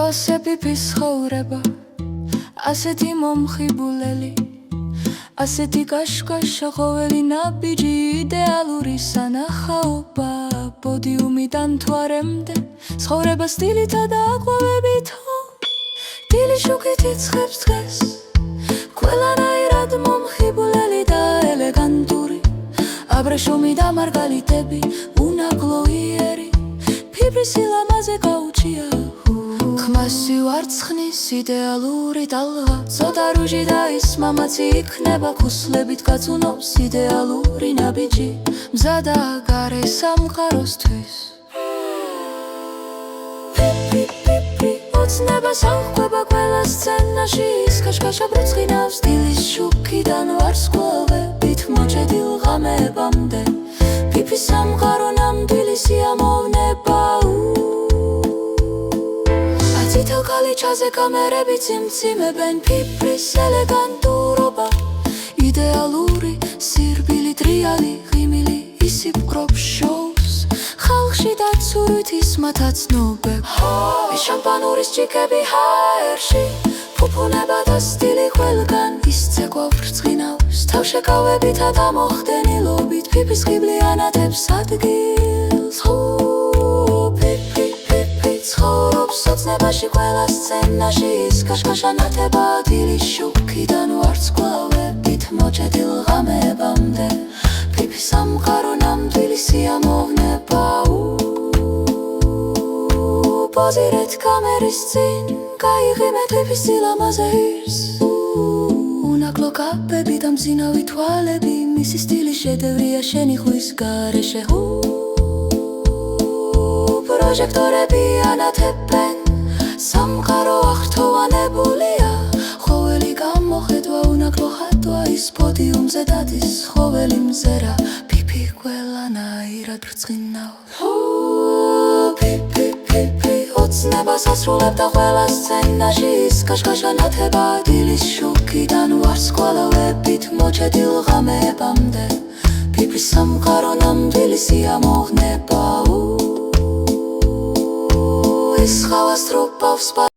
იოსეფის ცხოვრება ასეთი მომხიბულელი, ასეთი კაშკაშა ყოველი ნაბიჯი იდეალური სანახაობა პოდიუმიდან თვარემდე ცხოვრება სტილითა და აყვავებითო დილი შუქით იწყებს დღეს ყველანაირად მომხიბულელი და ელეგანტური აბრეშუმი და მარგალიტები უნაკლო იერი ფიბრის სილამაზე გაუჩია ხმასი ვარცხნის იდეალური ტალღა ცოტა რუჟი და ის მამაცი იქნება ხუსლებით გაწუნავს იდეალური ნაბიჯი მზადა გარე სამყაროსთვის ოცნება საუხვება ყველა სცენაში ის კაშკაშა ბრუცხინავს დილის შუქიდან ვარსკვლავებით მოჭედილ ღამებამდე ფიფის სამყარო ნამდვილი სიამოვნება კალიჩაზე კამერები ციმციმებენ ფიფრის ელეგანტურობა იდეალური სირბილი ტრიალი ღიმილი ისიპყრობს შოუს ხალხში დაცურვით ის მათაცნობებ შამპანურის ჭიქები ჰაერში ფუფუნება და სტილი ყველგან ისცეკვა ვრწყინავს თავშეკავებითა და მოხდენილობით ფიფის ღიბლიანათებს ადგილს ცხოვრობს ოცნებაში ყველა სცენაში ის კაშკაშა ნათება დილის შუქიდან ვარსკვლავებით მოჭედილ ღამებამდე ფიფის სამყარო ნამდვილი სიამოვნება პოზირეთ კამერის წინ გაიღიმეთ ფიფის სილამაზე ჰირს უნაკლო კაპები და მძინავი თვალები მისი სტილის შედევრია შენი ხვის გარეშე პროჟექტორები ანათებენ სამყარო აღრთოვანებულია ხოველი გამოხედვა უნაკლო ხატვა ის პოდიუმზე დადის ხოველი მზერა ფიფი ყველანაირად ბრწყინავს ფიფი ოცნებას ასრულებდა ყველა სცენაში ის კაშკაშა ნათება დილის შუქიდან ვარსკვლავებით მოჭედილ ღამებამდე ფიფის სამყარო ნამდვილი სიამოვნება ეს ხავას თროპავს